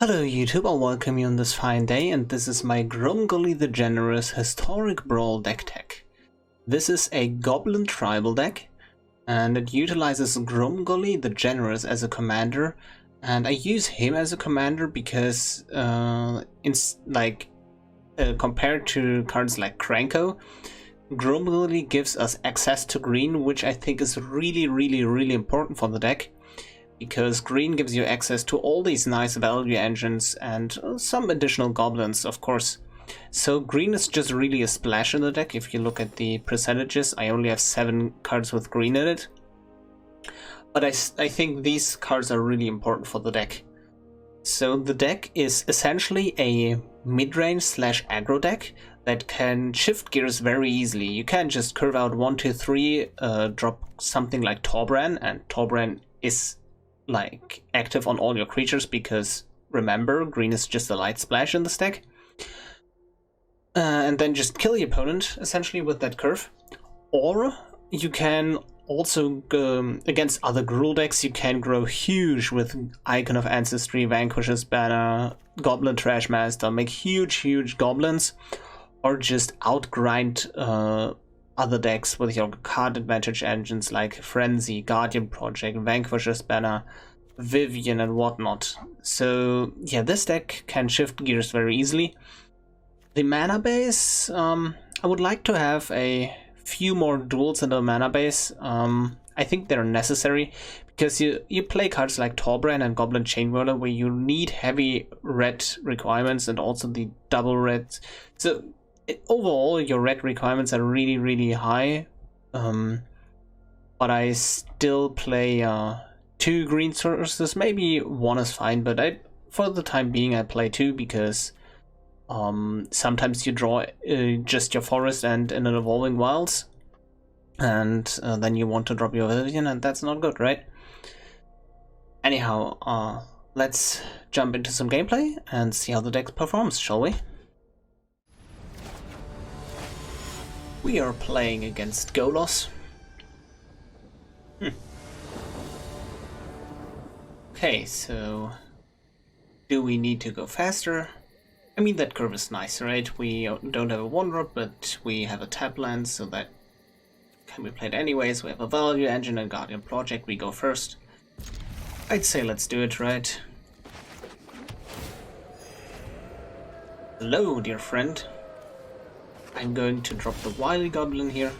Hello YouTube, I'll welcome you on this fine day, and this is my Grumgully the Generous Historic Brawl deck tech. This is a Goblin tribal deck, and it utilizes Grumgully the Generous as a commander, and I use him as a commander because, compared to cards like Krenko, Grumgully gives us access to green, which I think is really important for the deck. Because green gives you access to all these nice value engines and some additional goblins, of course. So green is just really a splash in the deck. If you look at the percentages, I only have 7 cards with green in it. But I think these cards are really important for the deck. So the deck is essentially a mid-range / aggro deck that can shift gears very easily. You can just curve out 1, 2, 3, drop something like Torbran, and Torbran is like active on all your creatures because remember, green is just a light splash in this deck. And then just kill the opponent essentially with that curve. Or you can also go against other Gruul decks. You can grow huge with Icon of Ancestry, Vanquish's Banner, Goblin Trashmaster, make huge goblins, or just outgrind other decks with your card advantage engines like Frenzy, Guardian Project, Vanquish's Banner, Vivian and whatnot. So yeah, this deck can shift gears very easily. The mana base, I would like to have a few more duels in the mana base. I think they're necessary because you play cards like Torbran and Goblin Chainwhirler where you need heavy red requirements and also the double red. So overall, your red requirements are really high, but I still play 2 green sources. Maybe 1 is fine, but for the time being I play 2 because sometimes you draw just your forest and in an evolving wilds, and then you want to drop your Vivian, and that's not good, right? Anyhow, let's jump into some gameplay and see how the deck performs, shall we? We are playing against Golos. Okay, so do we need to go faster? I mean, that curve is nice, right? We don't have a 1-drop, but we have a tap land, so that can be played anyways. We have a value engine and Guardian Project. We go first. I'd say let's do it, right? Hello, dear friend. I'm going to drop the Wily Goblin here.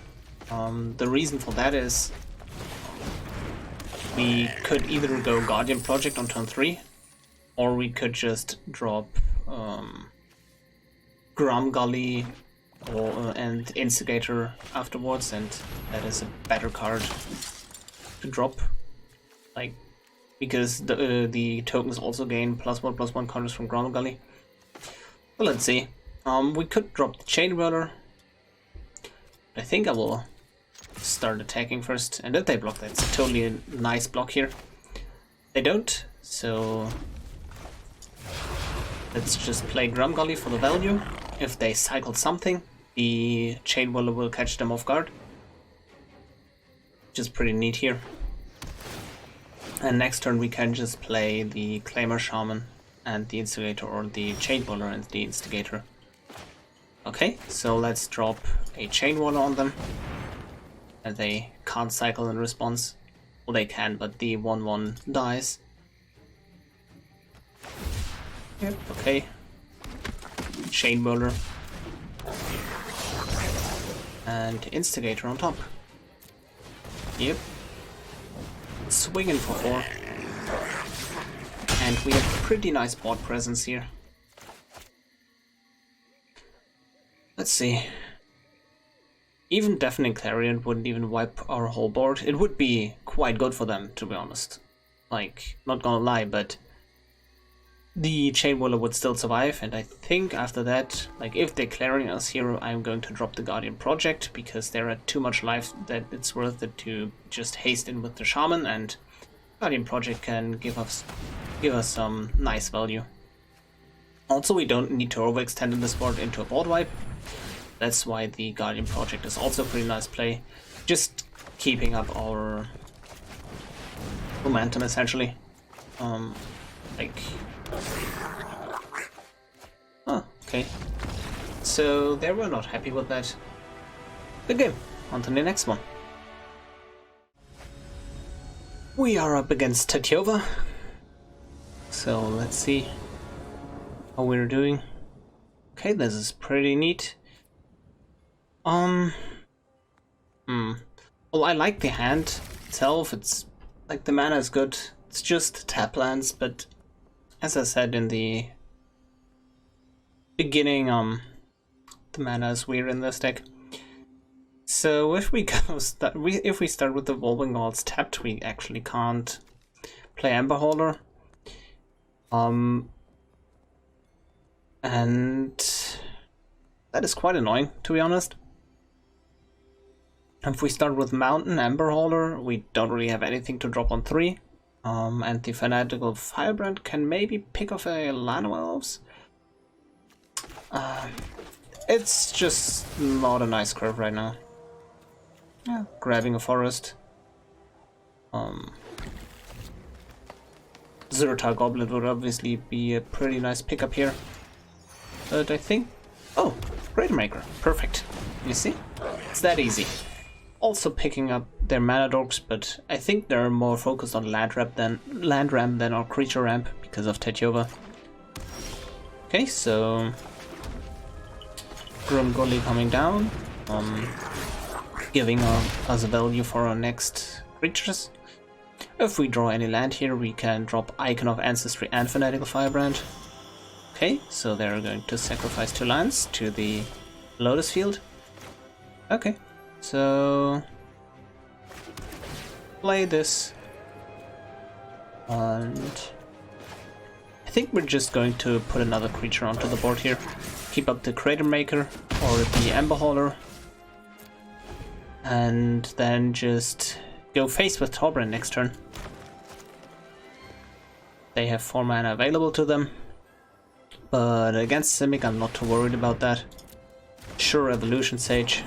The reason for that is we could either go Guardian Project on turn 3, or we could just drop Grumgully and Instigator afterwards, and that is a better card to drop. Like, because the tokens also gain +1/+1 counters from Grumgully. Well, let's see. We could drop the Chainwhirler. I think I will start attacking first, and if they block, that's totally a nice block here. They don't, so let's just play Grumgully for the value. If they cycle something, the Chainwhirler will catch them off guard, which is pretty neat here. And next turn we can just play the Clamor Shaman and the Instigator, or the Chainwhirler and the Instigator. Okay, so let's drop a Chainwhirler on them, and they can't cycle in response. Well, they can, but the 1/1 dies. Yep, okay. Chainwhirler. And Instigator on top. Yep. Swinging for 4. And we have pretty nice board presence here. Let's see. Even Deafening Clarion wouldn't even wipe our whole board. It would be quite good for them, to be honest. Like, not gonna lie, but the Chainwhirler would still survive, and I think after that, like, if they're clearing us here, I'm going to drop the Guardian Project, because they're at too much life that it's worth it to just haste in with the Shaman, and Guardian Project can give us some nice value. Also, we don't need to overextend in this board into a board wipe. That's why the Guardian Project is also a pretty nice play. Just keeping up our momentum, essentially. like... Oh, okay. So they were not happy with that. Good game. On to the next one. We are up against Tatiova. So let's see how we're doing. Okay, this is pretty neat. Well, I like the hand itself. It's like the mana is good. It's just tap lands, but as I said in the beginning, the mana is weird in this deck. So if we if we start with the Evolving Wilds tapped, we actually can't play Ember Hauler. And that is quite annoying, to be honest. If we start with Mountain Ember Hauler, we don't really have anything to drop on 3. And the Fanatical Firebrand can maybe pick off a Lano Elves. It's just not a nice curve right now. Yeah, grabbing a forest. Zerta Goblin would obviously be a pretty nice pickup here. But I think... Oh, Cratermaker. Perfect. You see? It's that easy. Also picking up their mana dorks, but I think they're more focused on land ramp than on creature ramp because of Tatiova. Okay, so Grumgully coming down, giving us a value for our next creatures. If we draw any land here, we can drop Icon of Ancestry and Fanatical Firebrand. Okay, so they're going to sacrifice 2 lands to the Lotus Field. Okay, so play this, and I think we're just going to put another creature onto the board here. Keep up the Cratermaker or the Ember Hauler, and then just go face with Torbran next turn. They have 4 mana available to them, but against Simic I'm not too worried about that. Sure, Evolution Sage.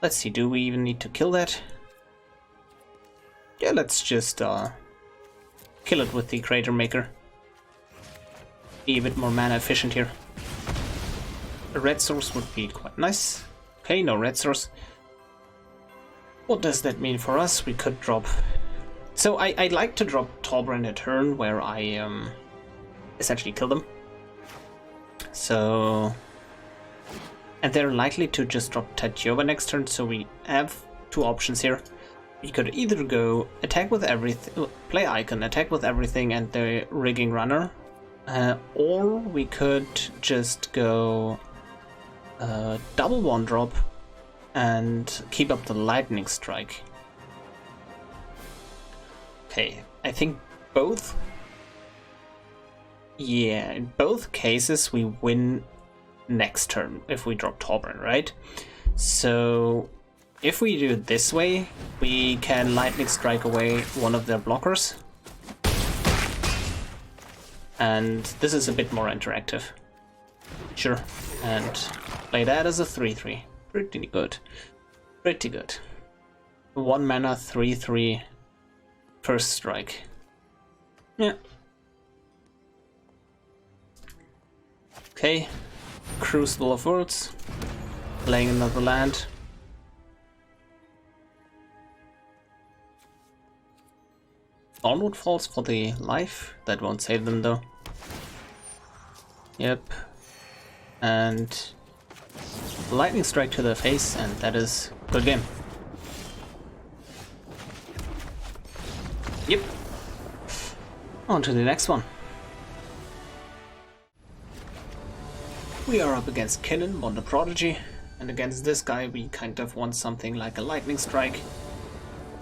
Let's see, do we even need to kill that? Yeah, let's just kill it with the Cratermaker. Be a bit more mana efficient here. A red source would be quite nice. Okay, no red source. What does that mean for us? We could drop... So I like to drop Torbran a turn where I essentially kill them. So... And they're likely to just drop Tatiova next turn, so we have 2 options here. We could either go attack with everything, play Icon, attack with everything and the Rigging Runner, or we could just go double 1-drop and keep up the Lightning Strike. Okay, I think both. Yeah, in both cases we win next turn if we drop Torbran, right? So if we do it this way, we can Lightning Strike away one of their blockers. And this is a bit more interactive. Sure. And play that as a 3/3. Pretty good. Pretty good. 1 mana 3/3 first strike. Yeah. Okay. Crucible of Worlds. Playing another land. Onward Falls for the life. That won't save them though. Yep. And Lightning Strike to the face, and that is good game. Yep. On to the next one. We are up against Kinnan, Wonder Prodigy, and against this guy we kind of want something like a Lightning Strike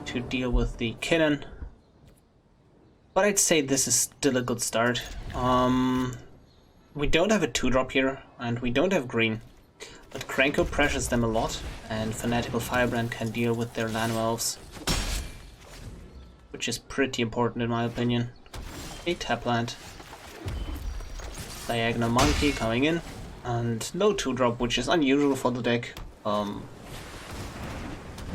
to deal with the Kinnan. But I'd say this is still a good start. We don't have a 2-drop here, and we don't have green. But Krenko pressures them a lot, and Fanatical Firebrand can deal with their Lano Elves, which is pretty important in my opinion. A tap land. Diagonal Monkey coming in, and no 2-drop, which is unusual for the deck.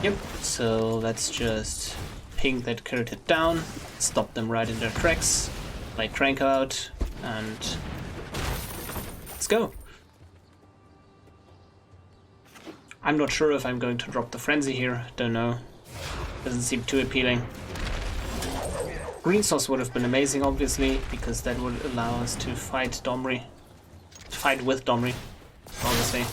Yep, so let's just ping that Kirted down. stop them right in their tracks, play Krenko out, and let's go. I'm not sure if I'm going to drop the Frenzy here, don't know. Doesn't seem too appealing. Green sauce would have been amazing, obviously, because that would allow us to fight Domri. Fight with Domri, obviously.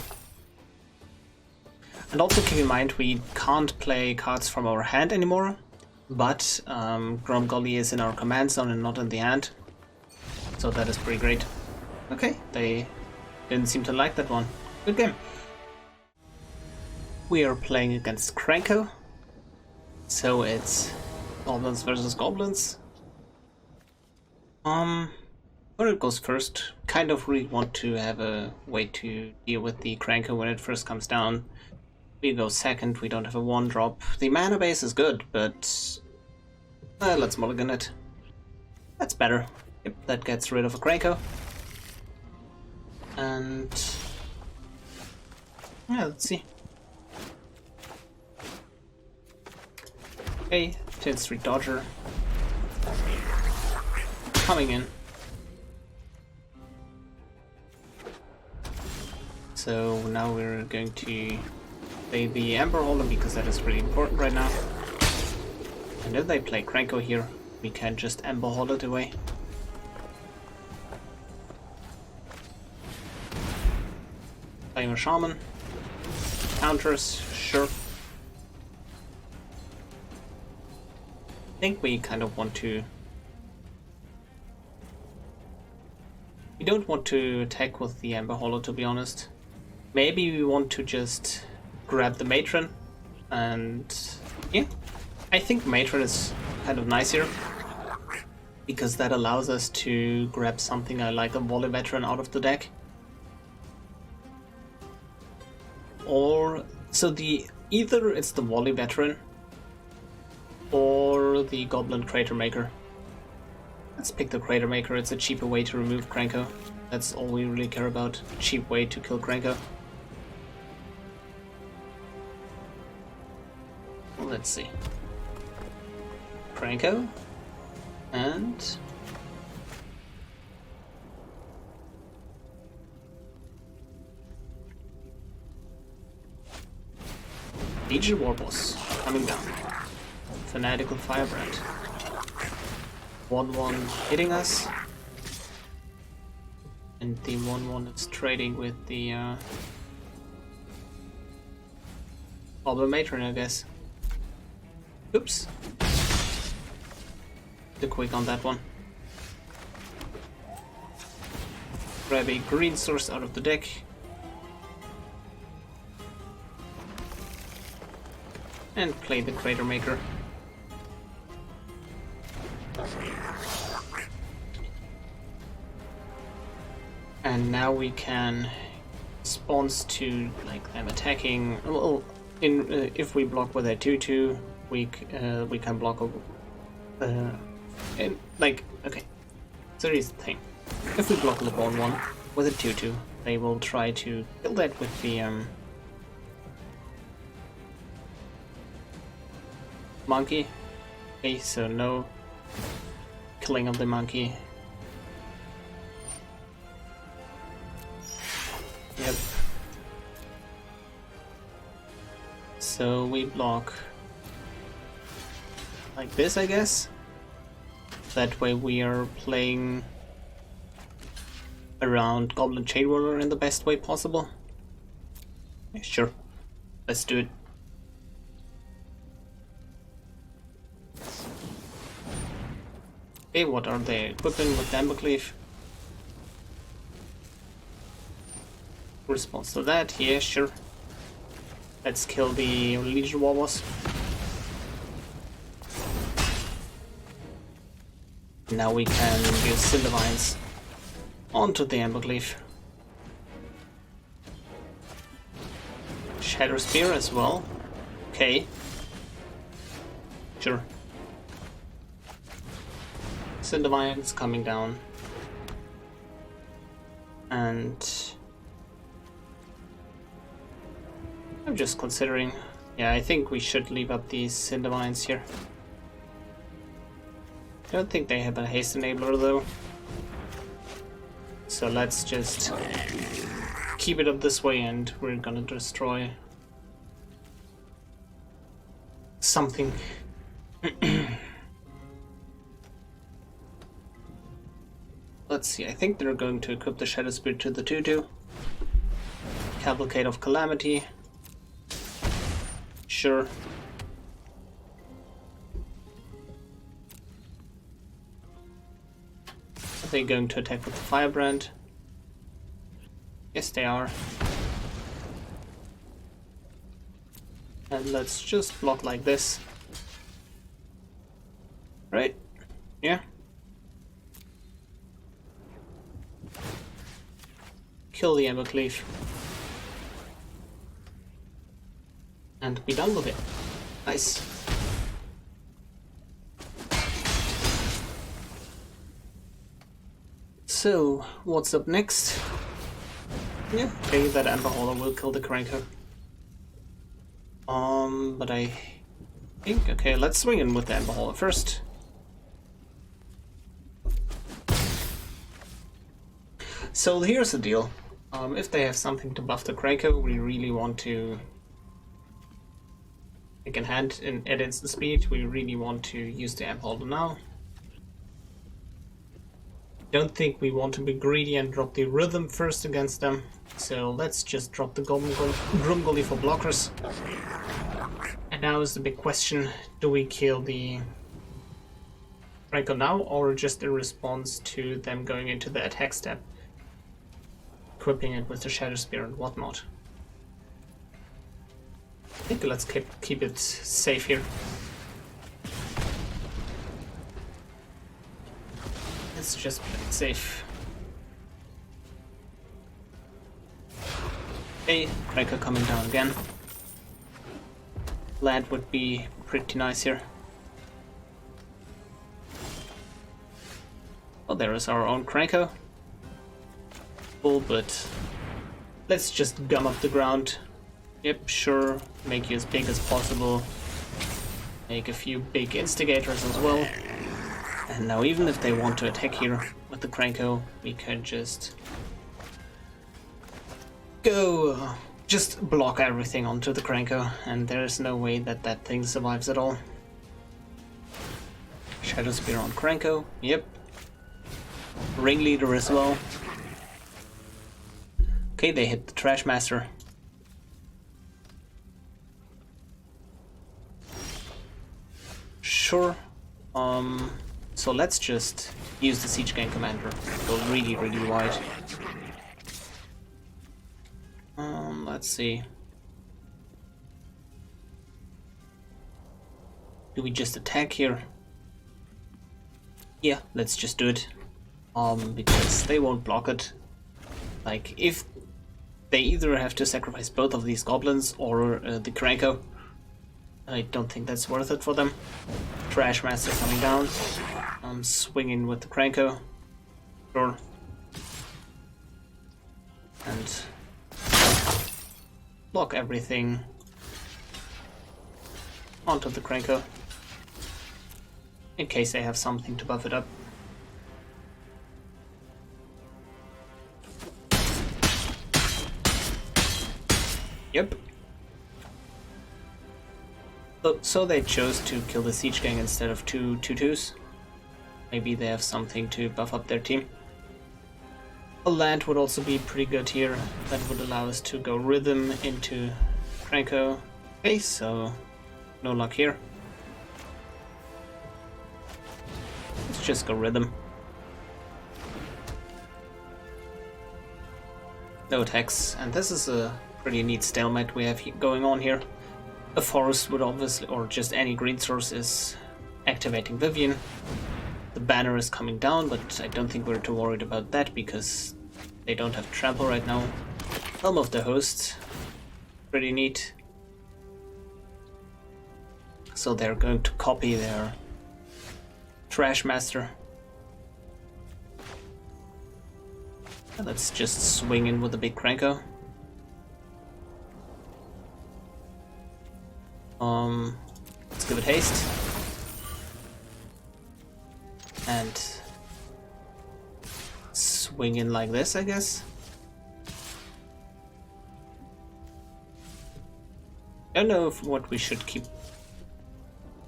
And also keep in mind, we can't play cards from our hand anymore, but Grumgully is in our command zone and not in the hand. So that is pretty great. Okay, they didn't seem to like that one. Good game. We are playing against Krenko, so it's goblins versus goblins. Where it goes first, kind of really want to have a way to deal with the Krenko when it first comes down. We go second, we don't have a 1-drop. The mana base is good, but let's mulligan it. That's better. Yep, that gets rid of a Krenko. And yeah, let's see. Okay, 10-3 Dodger. Coming in. So now we're going to play the Ember Hauler because that is really important right now. And if they play Krenko here, we can just Ember Hauler it away. Clamor Shaman. Counters, sure. I think we kind of want to... We don't want to attack with the Ember Hauler, to be honest. Maybe we want to just grab the Matron, and yeah, I think Matron is kind of nice here, because that allows us to grab something like a Volley Veteran out of the deck. Or, so either it's the Volley Veteran, or the Goblin Cratermaker. Let's pick the Cratermaker, it's a cheaper way to remove Krenko. That's all we really care about, a cheap way to kill Krenko. Let's see. Krenko, and Legion Warboss coming down. Fanatical Firebrand. 1-1 hitting us. And the 1-1 is trading with the Goblin Matron, I guess. Oops. Too quick on that one. Grab a green source out of the deck. And play the Cratermaker. And now we can response to like them attacking. Well, if we block with a 2/2, we can block and like okay. So here's the thing: if we block the 1/1 with a 2/2, they will try to kill that with the monkey. Okay, so no killing of the monkey. Yep. So we block like this, I guess. That way we are playing around Goblin Chainwhirler in the best way possible. Yeah, sure. Let's do it. Okay, what are they equipping with Embercleave? Response to that, yeah, sure. Let's kill the Legion Warboss. Now we can use Cindervines onto the Embercleave. Shadow Spear as well. Okay. Sure. Cindervines coming down. And I'm just considering. Yeah, I think we should leave up these Cindervines here. Don't think they have a haste enabler though. So let's just keep it up this way and we're gonna destroy something. Let's see, I think they're going to equip the Shadow Spirit to the 2/2. Cavalcade of Calamity. Sure. Are they going to attack with the Firebrand? Yes, they are. And let's just block like this. Right? Yeah. Kill the Embercleave. And be done with it. Nice. So, what's up next? Yeah, okay, that Ember Hauler will kill the Krenko. But I think, okay, let's swing in with the Ember Hauler first. So here's the deal. If they have something to buff the Krenko, we really want to take in hand and add instant speed. We really want to use the Ember Hauler now. Don't think we want to be greedy and drop the rhythm first against them. So let's just drop the Grumgully for blockers. And now is the big question, do we kill the Krenko now or just in response to them going into the attack step? Equipping it with the Shadow Spear and whatnot. I think let's keep it safe here. Let's just play it safe. Okay, Krenko coming down again. Land would be pretty nice here. Oh, there is our own Krenko. But let's just gum up the ground. Yep, sure, make you as big as possible. Make a few big instigators as well. And now even if they want to attack here with the Krenko, we can just go, just block everything onto the Krenko, and there's no way that that thing survives at all. Shadow Spear on Krenko, yep. Ringleader as well. Okay, they hit the Trashmaster. Sure. So let's just use the Siege Gang Commander. Go really, really wide. Let's see. Do we just attack here? Yeah, let's just do it. Because they won't block it. Like, if they either have to sacrifice both of these goblins or the Krenko, I don't think that's worth it for them. Trashmaster coming down. Swinging with the Krenko. Sure. And block everything onto the Krenko. In case they have something to buff it up. Yep. So they chose to kill the Siege Gang instead of two 2/2s. Maybe they have something to buff up their team. A land would also be pretty good here. That would allow us to go rhythm into Krenko. Okay, so no luck here. Let's just go rhythm. No attacks, and this is a pretty neat stalemate we have going on here. A forest would obviously, or just any green source is activating Vivian. The banner is coming down, but I don't think we're too worried about that because they don't have trample right now. Helm of the Host, pretty neat. So they're going to copy their Trashmaster. Let's just swing in with the big Krenko. Let's give it haste. and swing in like this, I guess. I don't know what we should keep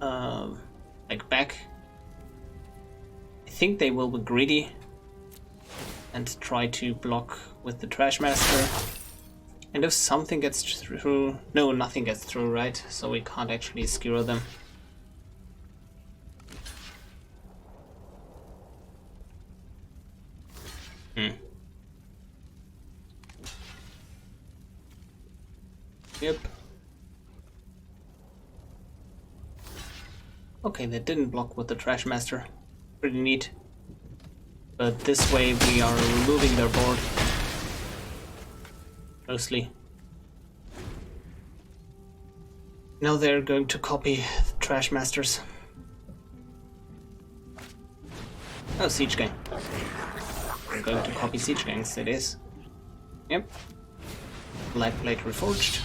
like back. I think they will be greedy and try to block with the Trashmaster. And if something gets through... No, nothing gets through, right? So we can't actually skewer them. Yep. Okay, they didn't block with the Trashmaster. Pretty neat. But this way we are removing their board. Mostly. Now they're going to copy Trashmasters. Oh, Siege Gang. We're going to copy Siege Gangs, it is. Yep. Black Blade Reforged.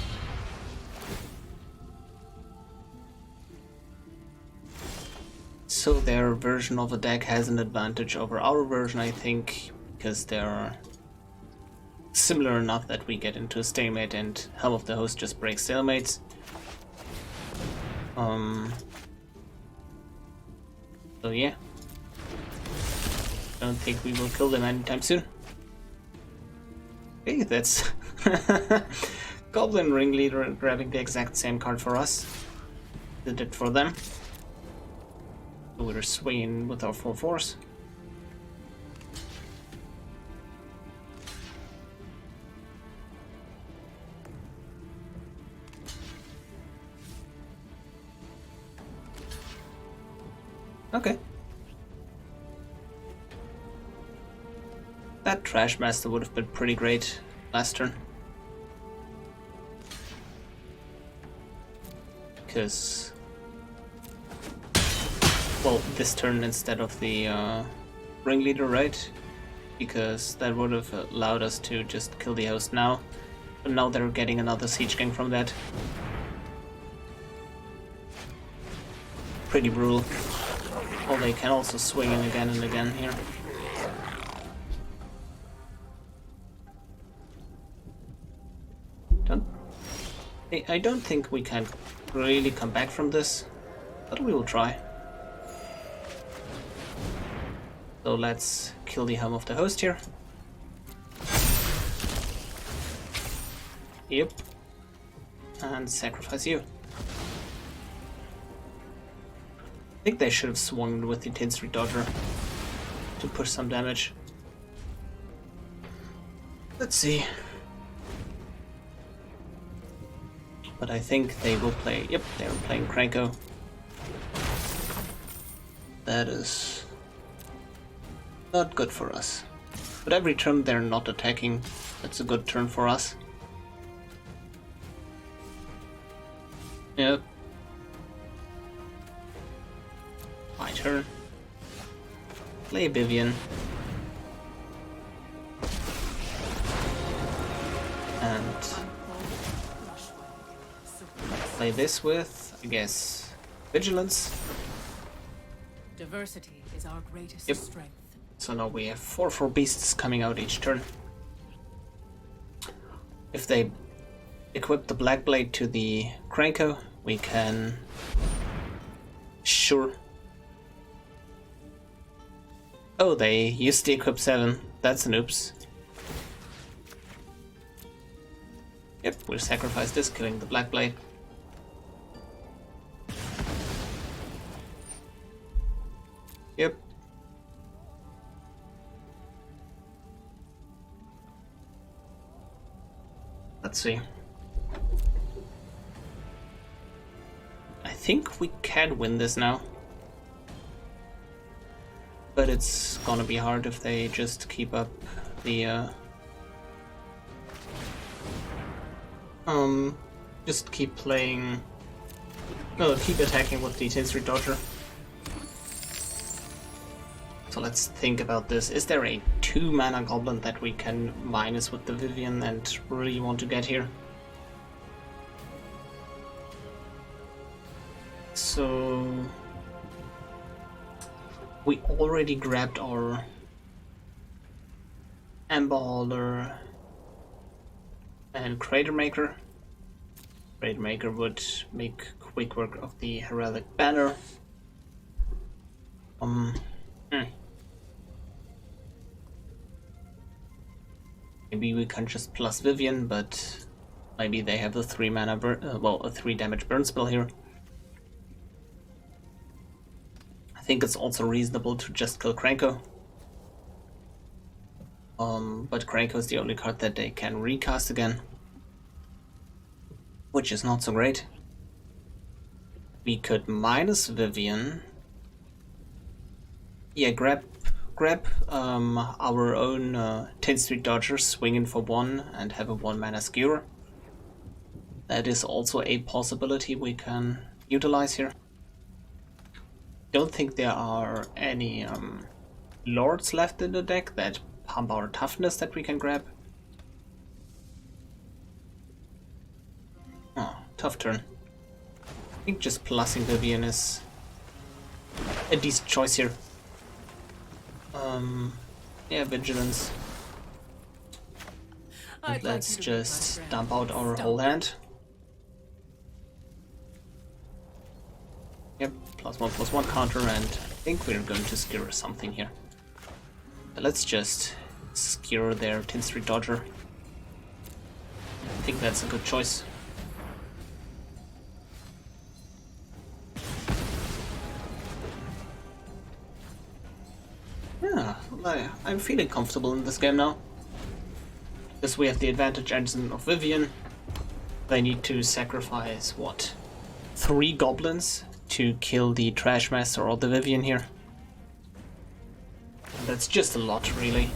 So their version of a deck has an advantage over our version, I think, because they're similar enough that we get into a stalemate and Helm of the Host just breaks stalemates. So yeah. Don't think we will kill them anytime soon. Okay, that's Goblin Ringleader grabbing the exact same card for us. Did it for them. So we're swinging with our 4/4s. Okay. That Trashmaster would have been pretty great last turn. Because... well, this turn instead of the Ringleader, right? Because that would have allowed us to just kill the host now. But now they're getting another Siege Gang from that. Pretty brutal. Well, they can also swing in again and again here. I don't think we can really come back from this, but we will try. So let's kill the Helm of the Host here. Yep. And sacrifice you. I think they should have swung with the Tin Street Dodger to push some damage. Let's see. But I think they will play... Yep, they are playing Krenko. That is not good for us. But every turn they're not attacking. That's a good turn for us. Yep. My turn. Play Vivian. And play this with, I guess, Vigilance. Diversity is our greatest strength. So now we have 4/4 beasts coming out each turn. If they equip the Black Blade to the Krenko, we can... Sure. Oh, they used the equip 7. That's an oops. Yep, we'll sacrifice this, killing the Black Blade. Yep. Let's see. I think we can win this now. But it's gonna be hard if they just keep up the just keep playing... No, keep attacking with the Tin Street Dodger. So let's think about this. Is there a 2-mana goblin that we can minus with the Vivian and really want to get here? So... We already grabbed our Ember Hauler and Cratermaker. Cratermaker would make quick work of the Heraldic Banner. Maybe we can just plus Vivian, but maybe they have the 3 mana a 3 damage burn spell here. I think it's also reasonable to just kill Krenko. But Krenko is the only card that they can recast again, which is not so great. We could minus Vivian. Yeah, grab our own 10th Street Dodger, swing in for 1 and have a 1 mana skewer. That is also a possibility we can utilize here. Don't think there are any lords left in the deck that pump our toughness that we can grab. Oh, tough turn. I think just plussing Vivian is a decent choice here. Yeah, Vigilance. And let's just dump out our whole hand. Yep, +1/+1 counter, and I think we're going to skewer something here. But let's just skewer their 10th Street Dodger. I think that's a good choice. Yeah, I'm feeling comfortable in this game now. Because we have the advantage engine of Vivian. They need to sacrifice, what, 3 goblins to kill the Trashmaster or the Vivian here. And that's just a lot, really.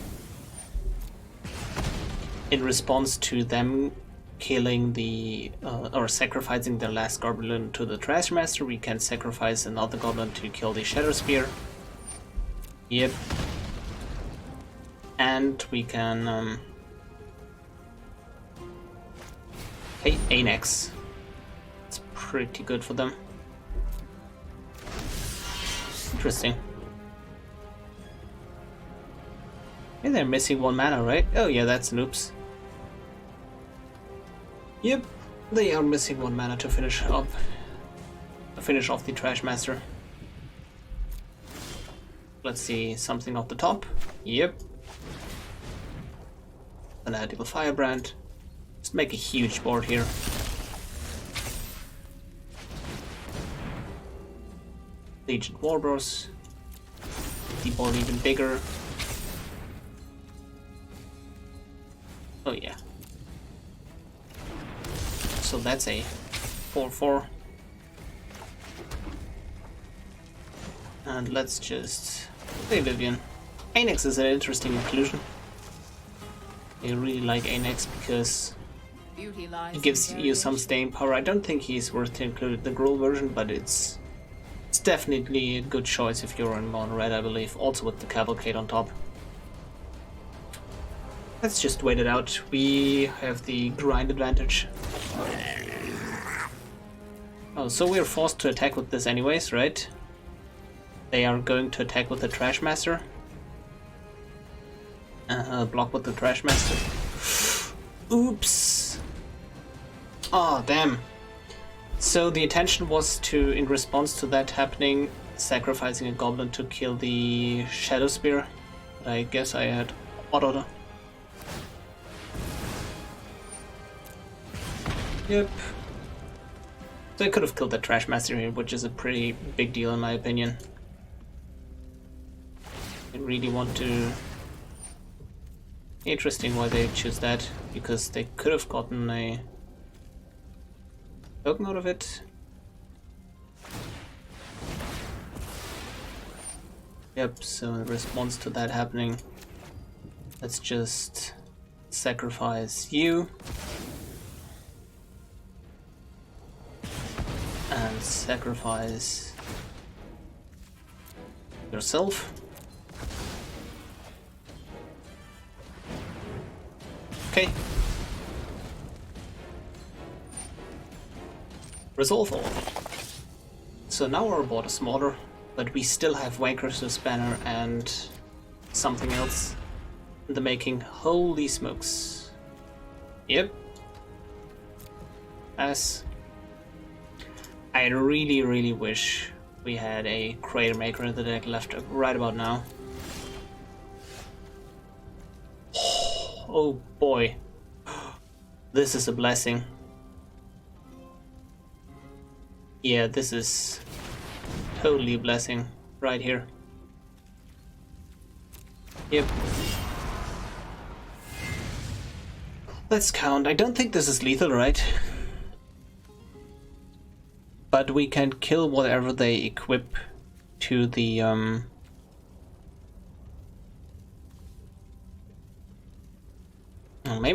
In response to them killing the, or sacrificing their last goblin to the Trashmaster, we can sacrifice another goblin to kill the Shadow Spear. Yep. And we can hey, Anax. It's pretty good for them. Interesting. Yeah, they're missing 1 mana, right? Oh yeah, that's an oops. Yep, they are missing 1 mana to finish off the Trashmaster. Let's see, something off the top. Yep. Fanatical Firebrand. Just make a huge board here. Legion Warboss. The board even bigger. Oh yeah. So that's a 4/4. And let's just play Vivian. Anax is an interesting inclusion. I really like Anax because he gives you some staying power. I don't think he's worth to include in the Gruul version, but it's definitely a good choice if you're in mono red, I believe. Also with the Cavalcade on top. Let's just wait it out. We have the grind advantage. Oh, so we're forced to attack with this anyways, right? They are going to attack with the Trashmaster. Block with the Trashmaster. Oops! Oh, damn. So the intention was to, in response to that happening, sacrificing a goblin to kill the Shadow Spear. But I guess I had auto. Yep. So I could have killed the Trashmaster here, which is a pretty big deal in my opinion. I really want to... Interesting why they choose that, because they could have gotten a token out of it. Yep, so in response to that happening, let's just sacrifice you. And sacrifice yourself. Okay. Resolve all. So now our board is smaller. But we still have Vanquisher's Banner and something else in the making. Holy smokes. Yep. As I really wish we had a Cratermaker in the deck left right about now. Oh boy. This is a blessing. Yeah, this is totally a blessing right here. Yep. Let's count. I don't think this is lethal, right? But we can kill whatever they equip to the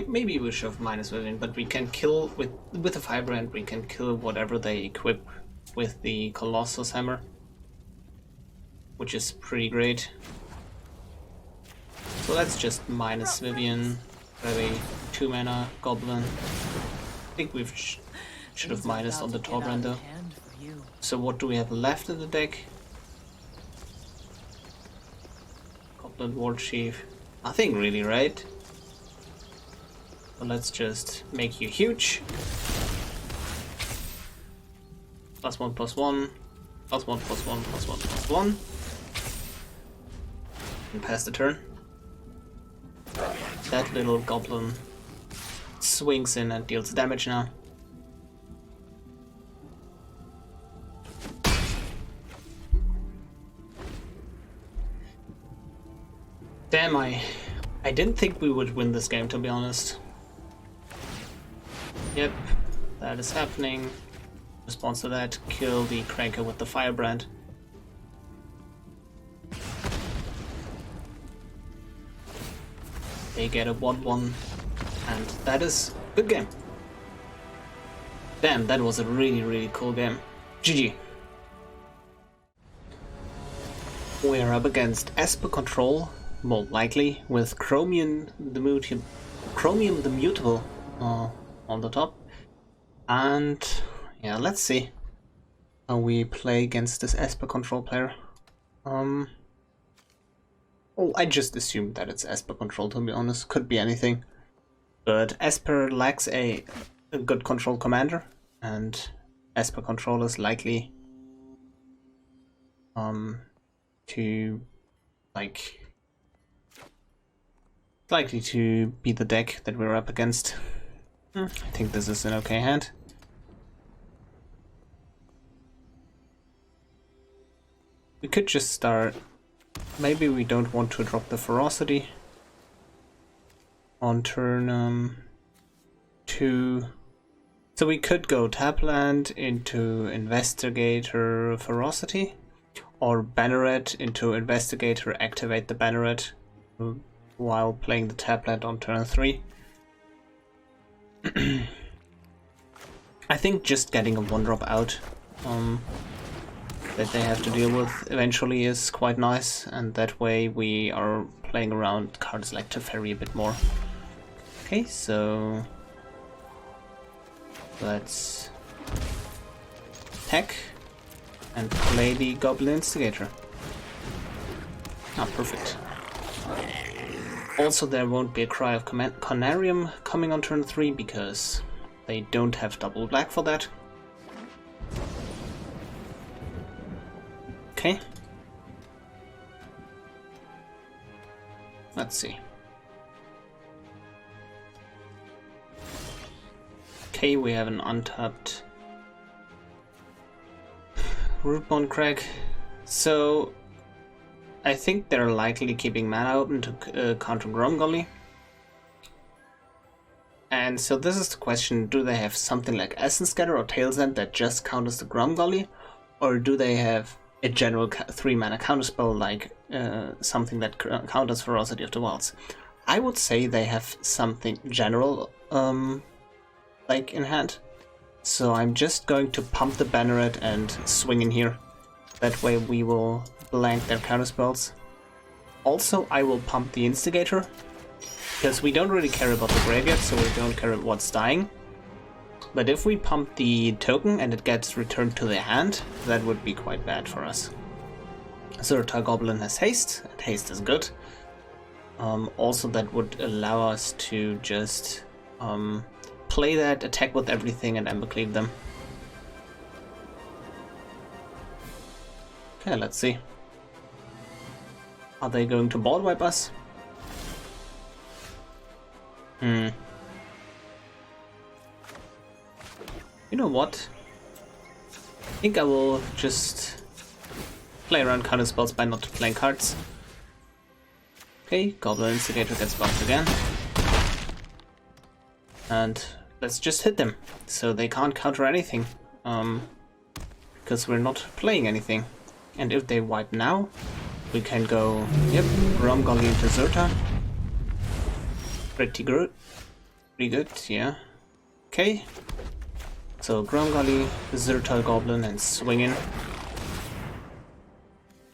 maybe we should have minus within, but we can kill with the Firebrand. We can kill whatever they equip with the Colossus Hammer, which is pretty great. So let's just minus Vivian, grab a 2-mana Goblin. I think we should have minus on the Torbrand though. So what do we have left in the deck? Goblin Warchief. Nothing really, right? So let's just make you huge. +1/+1, +1/+1, +1/+1. And pass the turn. That little goblin swings in and deals damage now. Damn, I didn't think we would win this game, to be honest. Yep, that is happening. Response to that, kill the Krenko with the Firebrand. They get a 1/1, and that is a good game. Damn, that was a really cool game. GG. We're up against Esper Control, more likely, with Chromium the Mutable on the top. And yeah, let's see how we play against this Esper Control player. Oh, I just assumed that it's Esper Control, to be honest. Could be anything. But Esper lacks a good control commander, and Esper Control is likely to likely to be the deck that we're up against. I think this is an okay hand. We could just start. Maybe we don't want to drop the Ferocity on turn 2. So we could go Tapland into Investigator Ferocity, or Banneret into Investigator, activate the Banneret while playing the Tapland on turn 3. I think just getting a 1-drop out that they have to deal with eventually is quite nice, and that way we are playing around cards like Teferi a bit more. Okay, so let's attack and play the Goblin Instigator. Ah, perfect. Also, there won't be a Cry of Conarium coming on turn 3 because they don't have double black for that. Okay. Let's see. Okay, we have an untapped Rootbone Crag. So I think they're likely keeping mana open to counter Grumgully. And so this is the question, do they have something like Essence Scatter or Tail's End that just counters the Grumgully? Or do they have a general 3-mana counterspell like something that counters Ferocity of the Wilds? I would say they have something general like in hand. So I'm just going to pump the Banneret and swing in here. That way we will blank their counterspells. Also, I will pump the Instigator, because we don't really care about the graveyard, so we don't care what's dying. But if we pump the token and it gets returned to their hand, that would be quite bad for us. Zerta Goblin has haste, and haste is good. Also, that would allow us to just play that, attack with everything, and Ember Cleave them. Okay, let's see. Are they going to board wipe us? You know what? I think I will just play around counter spells by not playing cards. Okay, Goblin Instigator gets buffed again. And let's just hit them, so they can't counter anything. Because we're not playing anything. And if they wipe now, we can go, yep, Grumgully into Zerta. Pretty good. Pretty good, yeah. Okay. So Grumgully, Zerta Goblin, and swing in.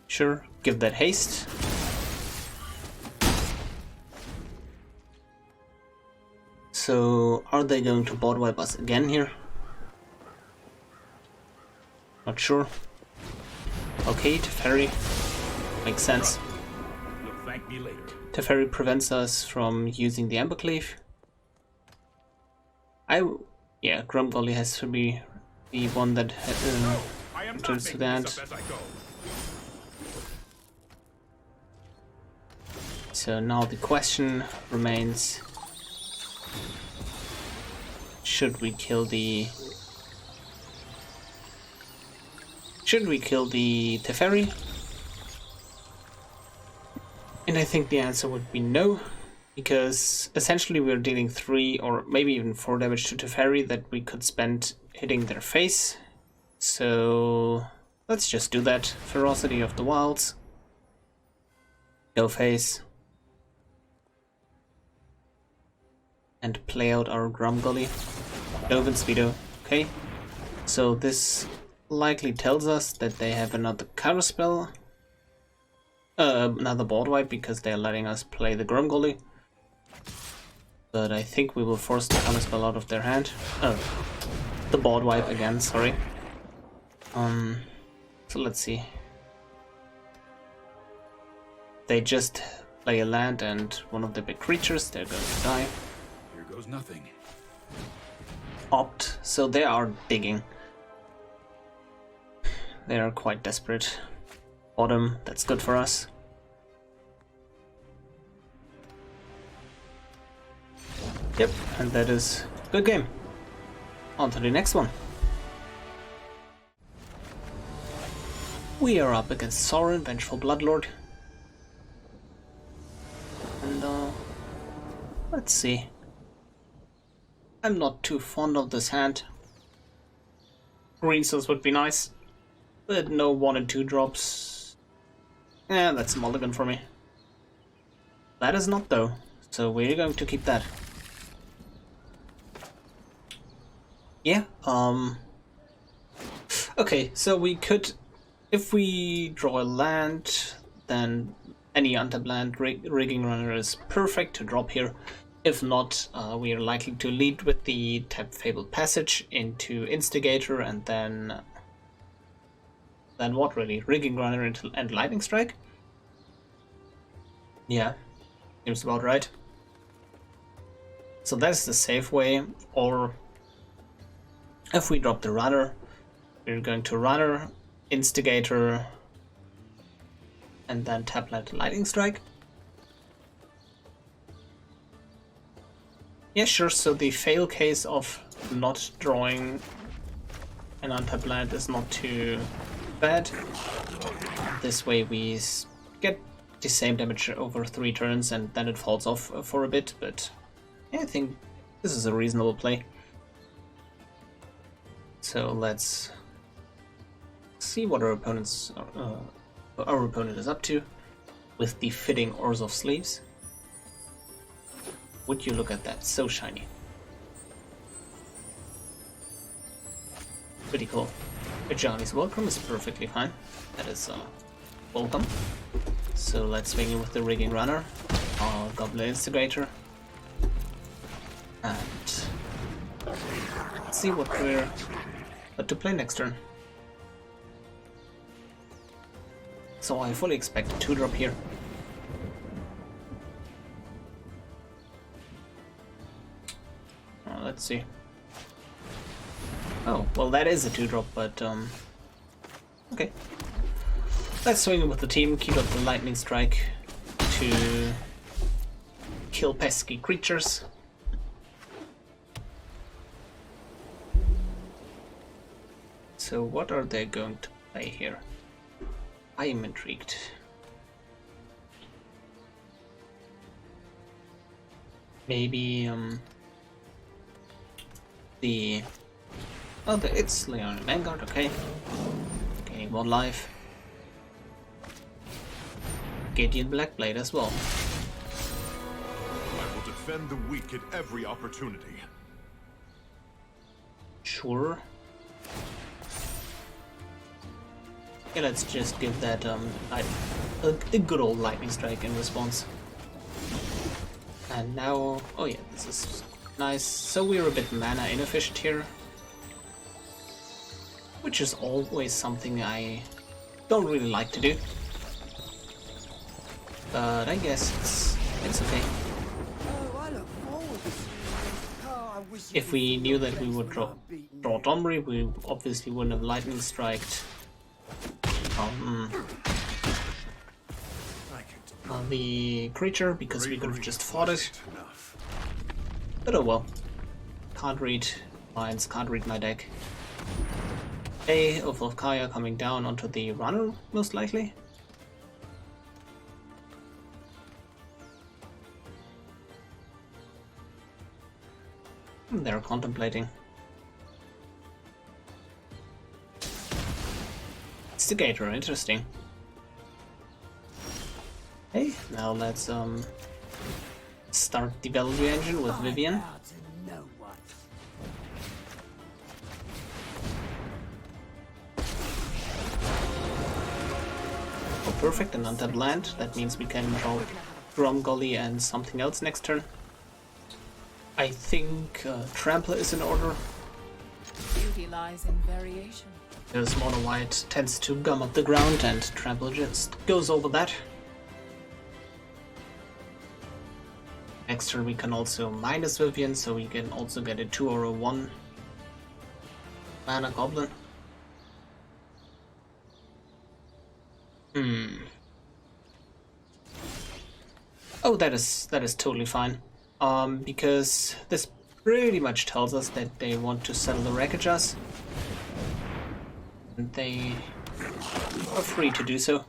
Sure, give that haste. So are they going to board wipe us again here? Not sure. Okay, Teferi. Makes sense. You'll thank me later. Teferi prevents us from using the Ember Cleave. Yeah, Grumgully has to be the one that returns to that. So now the question remains: should we kill the Teferi? And I think the answer would be no, because essentially we're dealing 3 or maybe even 4 damage to Teferi that we could spend hitting their face. So let's just do that. Ferocity of the Wilds. Go face. And play out our Grumgully. Dove and Speedo. Okay. So this likely tells us that they have another counterspell. Another board wipe, because they're letting us play the Grumgully. But I think we will force the counterspell out of their hand. Oh, the board wipe again, sorry. So let's see. They just play a land and one of the big creatures, they're going to die. Here goes nothing. Opt, so they are digging. They are quite desperate. Bottom, that's good for us. Yep, and that is a good game. On to the next one. We are up against Sorin, Vengeful Bloodlord. And let's see. I'm not too fond of this hand. Green cells would be nice, but no 1 and 2 drops. Yeah, that's a mulligan for me. That is not though, so we're going to keep that. Yeah, okay, so we could, if we draw a land, then any untap land Rigging Runner is perfect to drop here. If not, we are likely to lead with the tap Fabled Passage into Instigator, and then what really? Rigging Runner and Lightning Strike? Yeah, seems about right. So that's the safe way, or if we drop the Runner, we're going to Runner, Instigator, and then tap Lightning Strike. Yeah, sure, so the fail case of not drawing an untapped land is not too bad. This way we get the same damage over 3 turns and then it falls off for a bit, but yeah, I think this is a reasonable play. So let's see what our opponent is up to with the fitting Orzhov sleeves. Would you look at that, so shiny. Pretty cool. Ajani's Welcome is perfectly fine. That is welcome. So let's swing in with the Rigging Runner, our Goblin Instigator, and let's see what to play next turn. So I fully expect a 2-drop here. Let's see. Oh, well that is a 2-drop, but okay. Let's swing with the team, keep up the lightning strike to kill pesky creatures. So what are they going to play here? I am intrigued. Maybe it's Leon Vanguard, okay. Gaining 1 life. Gideon Blackblade as well. I will defend the weak at every opportunity. Sure. Okay, let's just give that a good old lightning strike in response. And now, oh yeah, this is nice. So we're a bit mana inefficient here, which is always something I don't really like to do. But I guess it's okay. If we knew that we would draw Domri, we obviously wouldn't have lightning striked the creature, because we could have just fought it. But oh well. Can't read lines, can't read my deck. A Oath of Kaya coming down onto the runner, most likely. They're contemplating. Instigator, interesting. Hey, now let's start the value engine with Vivian. Oh, perfect, an untapped land. That means we can draw Grumgully and something else next turn. I think Trampler is in order. Beauty lies in variation. Because Mono White tends to gum up the ground and Trample just goes over that. Next turn we can also minus Vivian, so we can also get a 2 or a 1 mana Goblin. Oh, that is totally fine. Because this pretty much tells us that they want to settle the wreckages. And they are free to do so.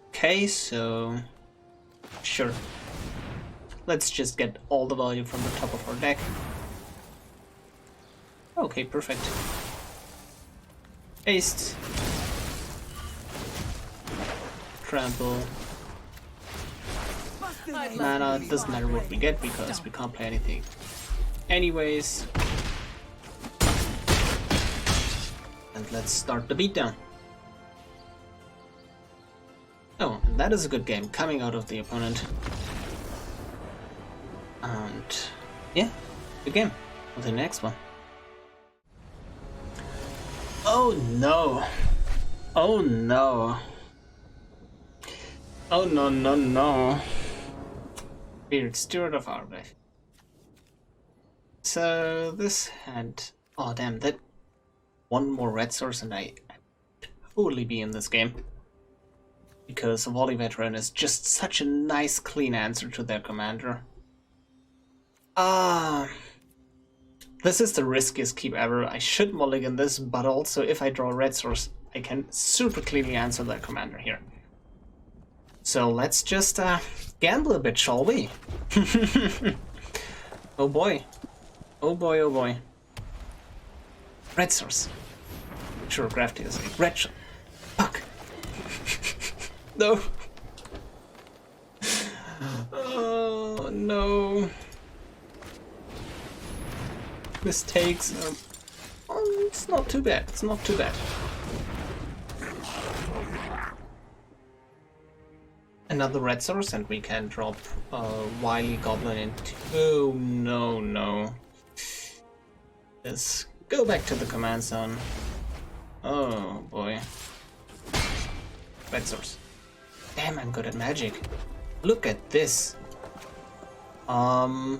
Okay, so sure. Let's just get all the value from the top of our deck. Okay, perfect. Haste. Trample. Mana, doesn't matter what we get because we can't play anything. Anyways. And let's start the beatdown. Oh, and that is a good game coming out of the opponent. And yeah, good game. On to the next one. Oh no. Oh no. Oh no, no, no. Weird Steward of Arbeth. So this had, oh damn, that one more red source and I'd totally be in this game. Because Volley Veteran is just such a nice clean answer to their commander. This is the riskiest keep ever. I should mulligan this, but also if I draw a red source, I can super cleanly answer their commander here. So let's just gamble a bit, shall we? Oh boy. Oh boy, oh boy. Red source. Sure, Crafty is like red. Fuck. No. Oh no. Mistakes. Oh, it's not too bad. It's not too bad. Another red source, and we can drop Wily Goblin into. Oh no, no. Let's go back to the command zone. Oh boy. Red source. Damn, I'm good at magic. Look at this. I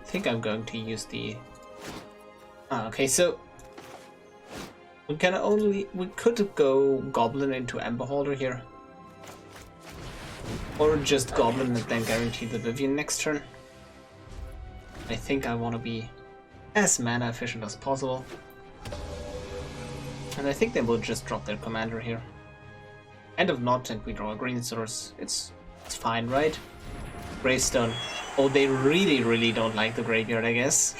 think I'm going to use the... okay, so... we could go Goblin into Ember Hauler here. Or just Goblin and then guarantee the Vivian next turn. I think I want to be as mana efficient as possible. And I think they will just drop their commander here. And if not, and we draw a green source, it's fine, right? Gravestone. Oh, they really don't like the graveyard, I guess.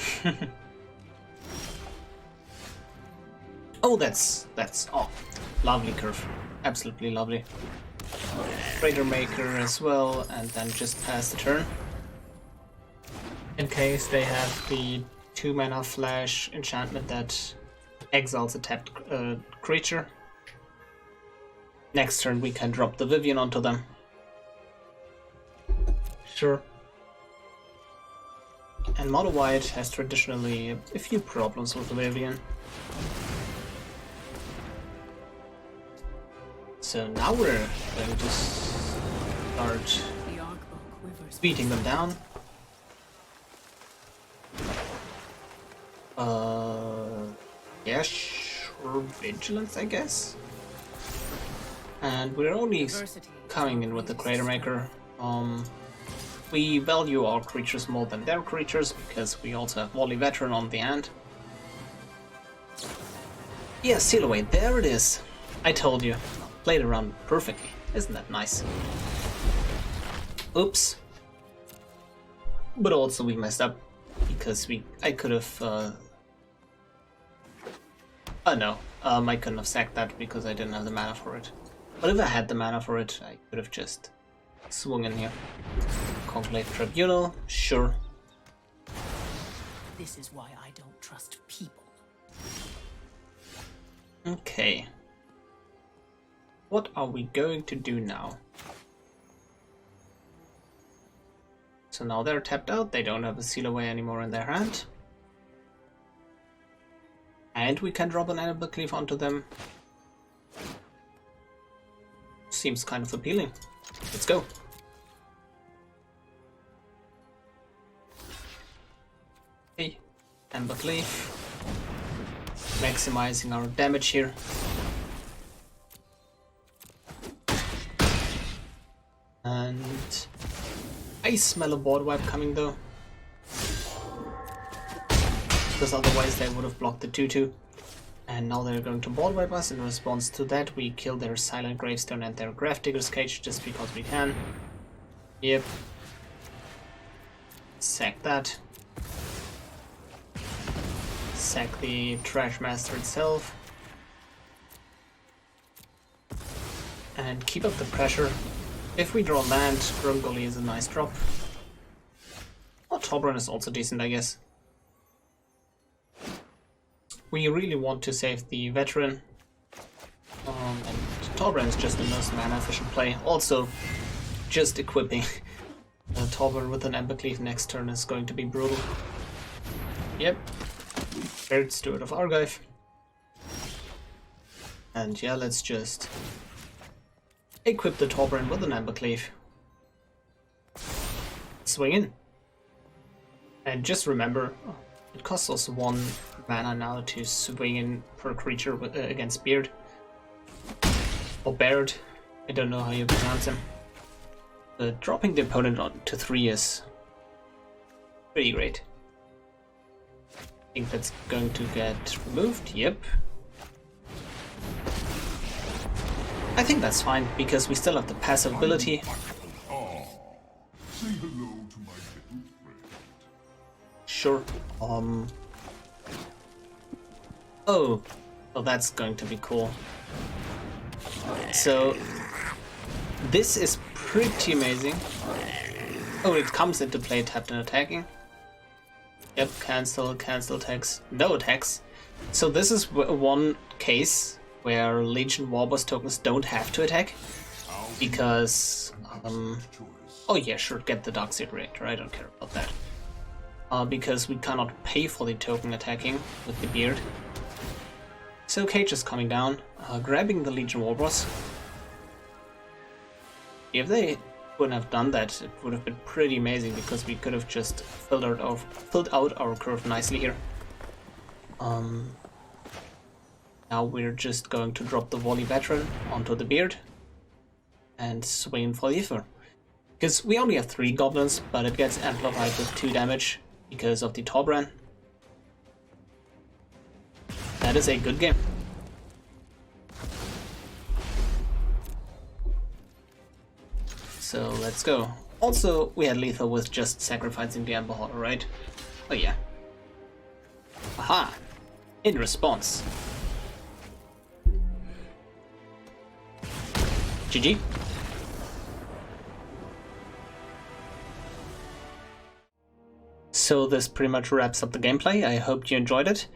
Oh, that's lovely curve. Absolutely lovely. Cratermaker as well, and then just pass the turn. In case they have the 2-mana flash enchantment that exiles a tapped creature. Next turn we can drop the Vivian onto them. Sure. And Mono White has traditionally a few problems with the Vivian. So now we're going to start beating them down. Yeah, sure, Vigilance, I guess. And we're only coming in with the Cratermaker. We value our creatures more than their creatures because we also have Volley Veteran on the hand. Yeah, seal away, there it is. I told you. Played around perfectly. Isn't that nice? Oops. But also we messed up because I could have oh no, I couldn't have sacked that because I didn't have the mana for it. But if I had the mana for it, I could have just swung in here. Conclave Tribunal, sure. This is why I don't trust people. Okay. What are we going to do now? So now they're tapped out, they don't have a seal away anymore in their hand. And we can drop an Ember Cleave onto them. Seems kind of appealing. Let's go. Okay, Ember Cleave. Maximizing our damage here. And I smell a board wipe coming though. Because otherwise they would have blocked the 2-2. And now they're going to board wipe us. In response to that, we kill their Silent Gravestone and their Gravedigger's Cage just because we can. Yep. Sack that. Sack the Trashmaster itself. And keep up the pressure. If we draw land, Grumgully is a nice drop. Oh, Tauren is also decent, I guess. We really want to save the Veteran. And Tauren is just the most mana efficient play. Also, just equipping Tauren with an Ember Cleave next turn is going to be brutal. Yep. Third Steward of Argive. And yeah, let's just equip the Tauren with an Ember Cleave. Swing in. And just remember, it costs us 1 mana now to swing in per creature against Beard. Or Baird. I don't know how you pronounce him. But dropping the opponent on to 3 is pretty great. I think that's going to get removed. Yep. I think that's fine, because we still have the passive ability. Say hello to my little friend. Sure. Oh, that's going to be cool. So, this is pretty amazing. Oh, it comes into play tapped and attacking. Yep, cancel attacks, no attacks. So this is one case where Legion Warboss tokens don't have to attack. Because, oh yeah, sure, get the Darkseid Reactor, I don't care about that. Because we cannot pay for the token attacking with the Beard. So Cage is coming down, grabbing the Legion Warboss. If they wouldn't have done that, it would have been pretty amazing because we could have just filled out our curve nicely here. Now we're just going to drop the Volley Veteran onto the Beard and swing for the Ether. Because we only have 3 goblins, but it gets amplified with 2 damage because of the Torbran. That is a good game. So let's go. Also, we had lethal with just sacrificing the Ember Hauler, right? Oh yeah. Aha! In response. GG. So this pretty much wraps up the gameplay. I hope you enjoyed it.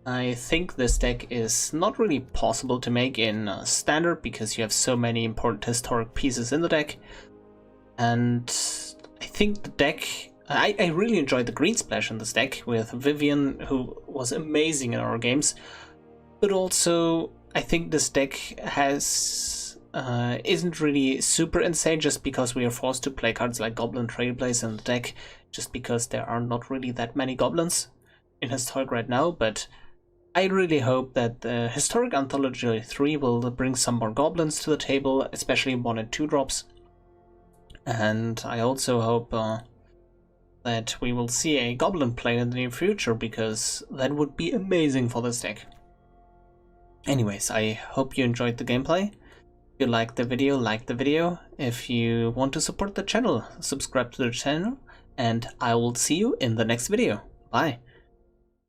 I think this deck is not really possible to make in standard because you have so many important historic pieces in the deck. And I think the deck... I really enjoyed the green splash in this deck with Vivian, who was amazing in our games. But also, I think this deck has... isn't really super insane just because we are forced to play cards like Goblin Trailblazer in the deck, just because there are not really that many goblins in Historic right now, but I really hope that the Historic Anthology 3 will bring some more goblins to the table, especially 1 and 2 drops. And I also hope that we will see a goblin play in the near future, because that would be amazing for this deck. Anyways, I hope you enjoyed the gameplay. If you liked the video, like the video. If you want to support the channel, subscribe to the channel, and I will see you in the next video. Bye!